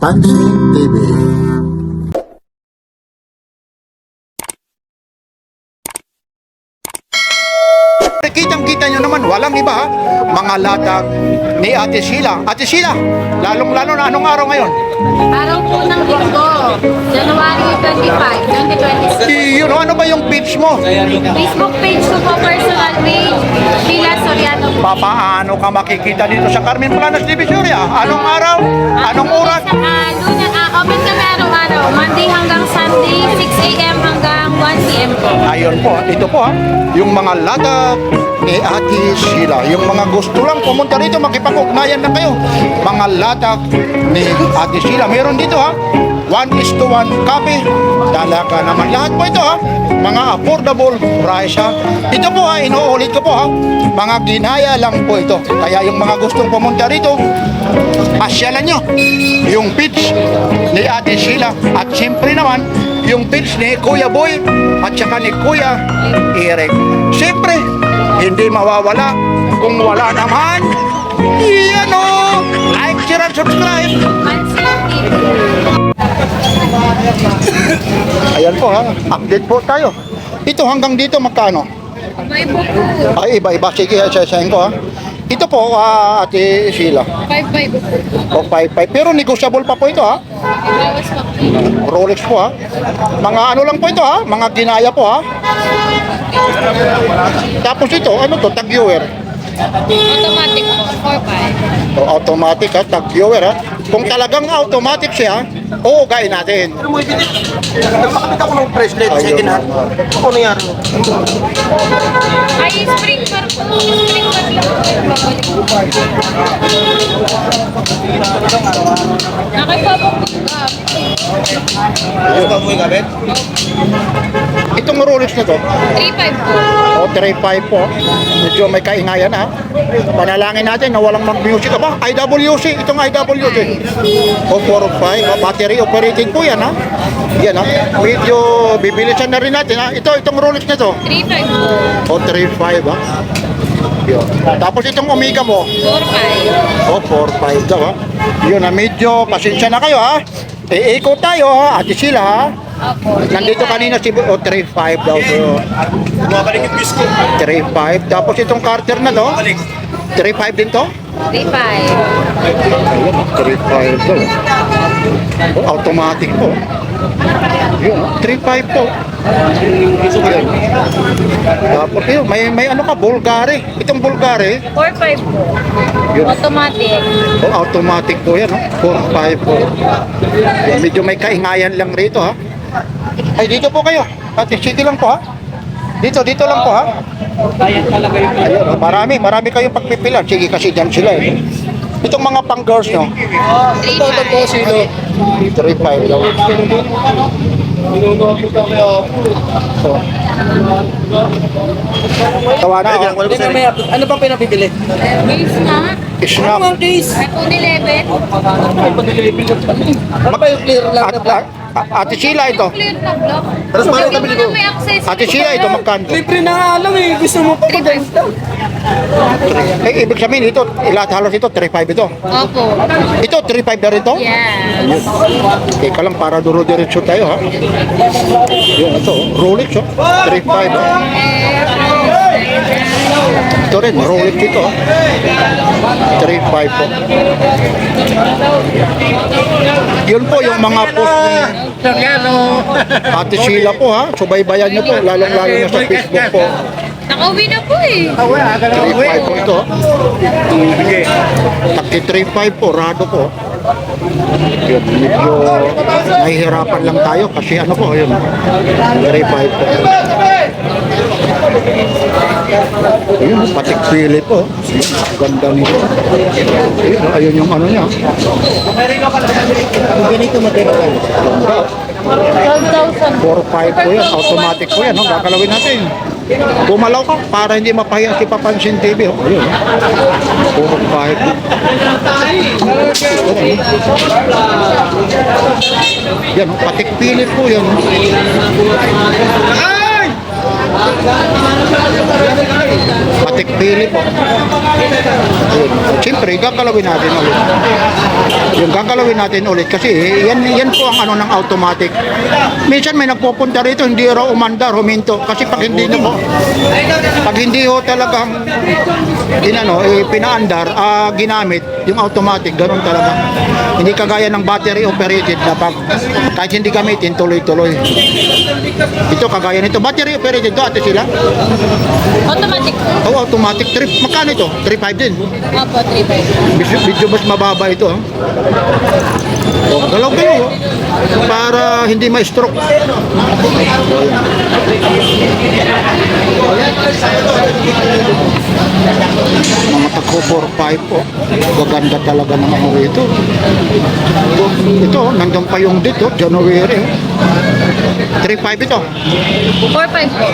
Papansin TV. Kitang-kita nyo naman, walang iba ha? Mga latag ni Ate Sheila. Ate Sheila, lalong-lalo na anong araw ngayon? Araw po ng linggo, January 25, 2026. Yun, ano ba yung page mo? Facebook page ko po, personal page, Sheila Soriano po. Paano ka makikita dito sa Carmen Planas Divisoria? Anong araw? Anong oras? Open kami araw-araw, Monday hanggang Sunday, 6 a.m. hanggang 1 p.m. po. Ayun po, ito po ha, yung mga latag ni Ate Sheila. Yung mga gusto lang pumunta rito, makipag-ugnayan na kayo. Mga latag ni Ate Sheila. Meron dito ha, 1:1 copy. Talaga naman. Lahat po ito ha, mga affordable price ha. Ito po ha, inuulit ko po ha, mga ginaya lang po ito. Kaya yung mga gustong pumunta rito, pasyalan nyo yung pitch ni Ate Sheila. At siyempre naman, yung pitch ni Kuya Boy at saka ni Kuya Eric. Siyempre, hindi mawawala kung wala naman. Yan o! Like, share, and subscribe. Pansin TV. Ayan po ha, update po tayo. Ito hanggang dito magkano? May po po, Ay, iba-iba. Sige, sasayin ko ha. Ito po, Ate Sheila. 5-5 po. O 5-5. Pero negotiable pa po ito ha. Ibawas pa po. Rolex po ha. Mga ano lang po ito ha. Mga ginaya po ha. Tapos ito, ano to? Tag-viewer. Automatic po, 4-5. O, automatic ha. Tag-viewer ha. Kung talagang automatic siya, uugain natin. Nagpakita ko ng bracelet, second hand. Ako nangyari. Ay, spring bar po. Spring bar lang po. Nakipapapagkap. Ano ba mo yung gamit? Itong Rolex na to, 3-5 po. o 3.5 po. Medyo may kaingayan ha. Panalangin natin na walang mag-music. Aba, IWC. Itong IWC. O 4.5. Battery operated po yan ha. Yan ha. Medyo bibilisan na rin natin ha. Itong Rolex na to. 3-5 po. O 3.5 ha. Yun. Tapos itong Omega mo. 4-5. O 4.5 daw ha. Yun ha. Medyo pasensya na kayo ha. Iikot tayo ha. Ate Sheila ha. Opo. Nandito kanina si o 3.5 daw to. Bumabalik yung bisko. 3.5. Tapos itong Carter na to. 3.5 din to. 3-5. Ayun, 3.5 to. Oh, automatic po. Yun, 3.5 po. Yun. Tapos yun, may ano ka, Bulgari. Itong Bulgari, 4-5 po. Yun. Automatic. oh, automatic po yan, oh. 4.5 po. Yun, medyo may kaingayan lang rito, ha. Ay, dito po kayo. Ate, sige lang po, ha. Dito lang po, ha. Ayun, oh, marami kayong pagpipilan. Sige, kasi dyan sila, eh. Itong mga pang-girls, no. 3-5. 3.5 daw. So, tawa na, oh. Ano bang pinapibili? Base na. Snap. iPhone 11. Ano ba yung clear lang na black? Ate Sheila ito. Clear na block. Tapos paano Hindi kami mo dito? na may access. Ate Sheila ito magkano? Libre na nga lang eh. Gusto mo pa pag-ganda. Eh, ibig sabihin ito, lahat halos ito, 3.5 ito. Opo. Ito, 3.5 na rin to? Yes. Teka lang, para duro-diretso tayo, ha? Yun, ito, Rolex, oh. 3.5, oh. Ito rin, Rolex ito, oh. 3.5 po. Yun po yung mga post ni Ate Sheila po, ha? Subaybayan nyo po, lalong-lalo na sa Facebook po. Nakauwi na po eh. 3.5 po ito. Taki 3.5 po, rado po. Yun, medyo nahihirapan lang tayo kasi ano po, yun. 3.5 po. Ayun, patik pili po. Ganda nito. Ayun yung ano niya. Ganito magkano ka? Ganda. 12,000. 4.5 po yan, automatic po yan. No? Gagalawin natin. Bumalaw ka para hindi mapahiya si Papansin TV. Oh. Ayun. 4.5. Yan, oh, patik pilit po yan. Patik automatic pili po. Ayun. Siyempre, gagalawin natin ulit. Yung gagalawin natin ulit kasi yan po ang ano ng automatic. Minsan may nagpupunta rito, hindi raw umandar, huminto. Kasi pag hindi nyo po, pag hindi ho talagang pinaandar, ginamit, yung automatic, ganun talaga. Hindi kagaya ng battery operated na pag kahit hindi gamitin, tuloy-tuloy. Ito kagaya nito, battery operated to, ate sila. Automatic. Oh, automatic trip. Magkano ito? 3.5 din. Opo, 3.5. Medyo mas mababa ito. Ha? Oh, galaw kayo. Oh. Para hindi ma-stroke. Mga tagko 4.5 po. Gaganda talaga ng mga rito. Ito, nandun pa yung dito, January. 3.5 ito. 4.5 po.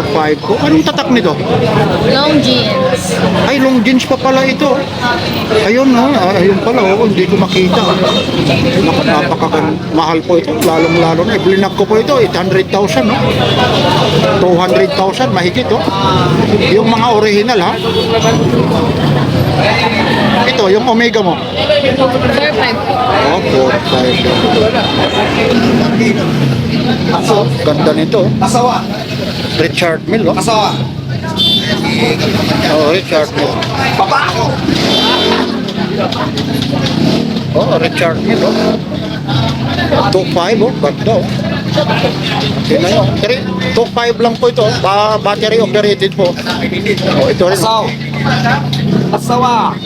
4.5 ko. Anong tatak nito? Long jeans. Ay, long jeans pa pala ito. Ayun ha, ayun pala, oh, hindi ko makita. Mahal po ito, lalong-lalo na. Iblinag ko po ito, 800,000, no? 200,000, mahigit, oh. Yung mga original, ha? Ito, yung Omega mo. 4.5 po. Oh, 4.5. Ganda nito. Asawa. Richard Mille, oh. Asawa. Oh, Richard Mille. Papa. Oh, Richard Mille, oh. 2.5, oh. Ganda, oh. Tingnan nyo. 2.5 lang po ito. Battery operated po. Oh, ito rin. Asawa. Asawa.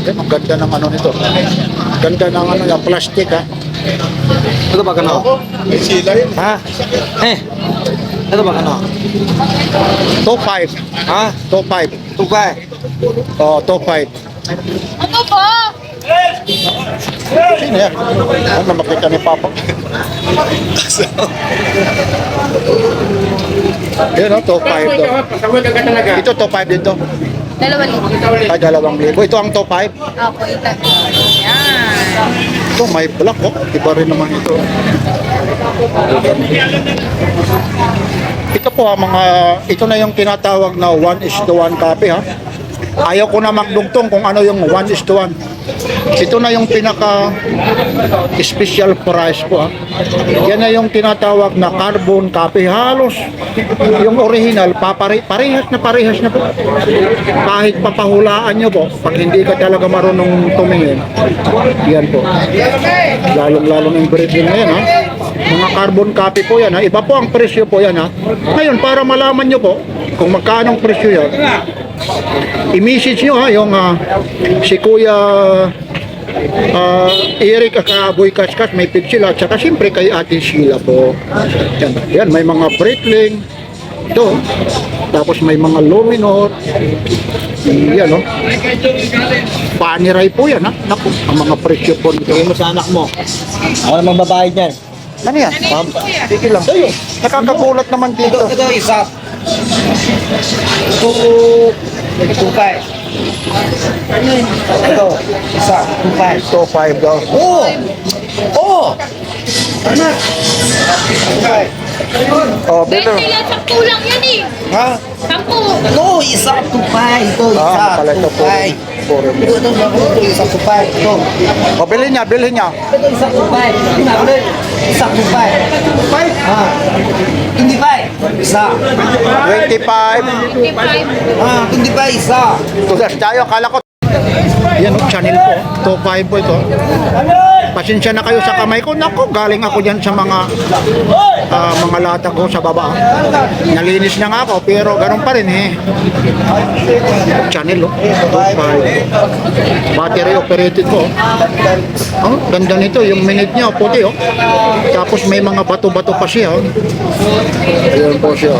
Ang ganda ng ano nito. Ganda ng ano yung plastic, ha. Ito ba gano? Ha? Ito ba gano? 2.5. Ha? 2.5. Tugay. Oh, 2.5. Ano po? Sino yan? Ano makita ni Papa? Yun, oh, 2.5 daw. Ito 2.5 dito. 2,000. Ay, 2,000. Ito ang 2.5. Opo, ito. Yan. Ito, may black, oh. Iba rin naman ito. Ito po, ito na yung tinatawag na 1:1 copy, ha. Ayaw ko na magdugtong kung ano yung 1:1. Ito na yung pinaka special price po, ha. Yan na yung tinatawag na carbon copy. Halos yung original parehas na po. Kahit papahulaan nyo po, pag hindi ka talaga marunong tumingin, yan po. Lalong yung breeding na yan, ha. Mga carbon copy po yan, ha. Iba po ang presyo po yan, ha. Ngayon, para malaman nyo po kung magkano ang presyo yan, i-message nyo, ha, yung si Kuya Eric at Boy Kaskas, may page sila, at saka siyempre kay Ate Sheila po. Yan, may mga Breitling ito, tapos may mga Luminor, yan, no. Paniray po yan, ha. Naku, ang mga presyo po nito. Tingin mo sa anak mo. Ako namang babae dyan. Ano yan? Sige lang. Nakakagulat naman dito. Ito isa. Tugay. Ito. Isa. Tugay. 2.5 daw. Oo. Oo. Anak. Tugay. Oh, better. 20 yan, 10 lang yan eh. Ha? 10. No, isa. Tugay. Ito isa. Ah, pala ito po. Tugay. Ito isa. Tugay. Ito. O, bilhin niya. Ito isa. Tugay. Isa. Tugay. Tugay? Ha. Hindi ba? Isa. 25. 25. Ah, hindi ba? Isa. Tugas tayo, akala ko. Yan, channel po. 2.5 po ito. Pasensya na kayo sa kamay ko. Naku, galing ako dyan sa mga lata ko sa baba. Nalinis na nga ako, pero ganun pa rin, eh. Channel, 2.5. Battery operated po. Oh, ganda nito. Yung minute niya, puti, oh. Tapos may mga bato-bato pa siya, oh. Ayan po siya.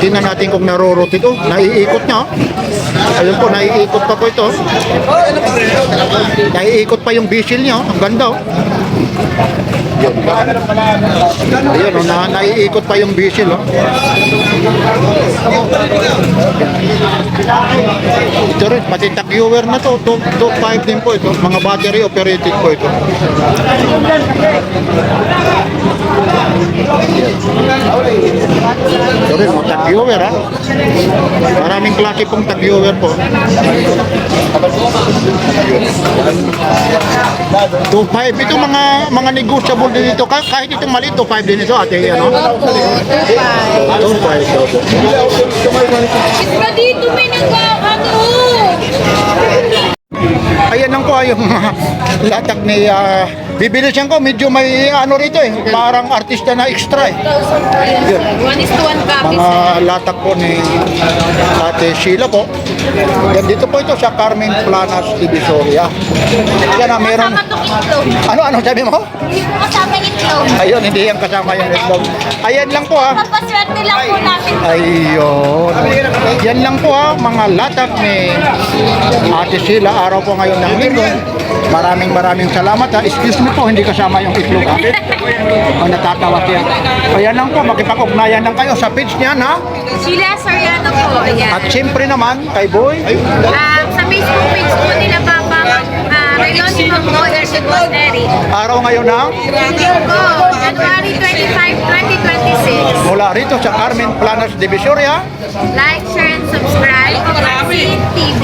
Tingnan natin kung narorotate, oh. Naiikot niya, oh. Ayun po, naiikot pa po ito. Naiikot pa yung bisil niya, oh. Ang ganda, oh. Yan. Ayun, oh, naiikot pa yung bisil, oh. Ito rin, pati tag-viewer na to, 2.5 din po ito. Mga battery operated po ito. Ito rin, mga tag-viewer, ha. Maraming klase pong tag-viewer po. 2.5 ito, mga negotiable din ito. Kahit ito maliit, 2.5 din ito, ate, ano? Opo, 2.5. Iba dito may ano. Ayan lang po yung latag ni bibilisan ko, medyo may ano rito eh, parang artista na extra eh. 1:1 copies. Mga latag po ni Ate Sheila po. Yan dito po ito sa Carmen Planas, Divisoria. Yan na meron. Kasama itong itlog. Ano sabi mo? Hindi po kasama yung itlog. Ayun, hindi yan kasama yung itlog. Ayan lang po ha. Papaswerte lang po natin. Ayun. Yan lang po ha, mga latag ni Ate Sheila. Araw po ngayon ng linggo. Maraming salamat ha. Excuse me po, hindi kasama yung itlog ha. O natatawa siya. Ayan lang po, makipag-ugnayan lang kayo sa page niyan ha. Sheila Soriano po. Ayan. At siyempre naman, kay Boy. Sa Facebook page po nila Papa Rayon Boy at si Boss Eric. Araw ngayon ng Linggo, January 25, 2026. mula rito sa Carmen Planas, Divisoria. Like, share, and subscribe. Maxine TV.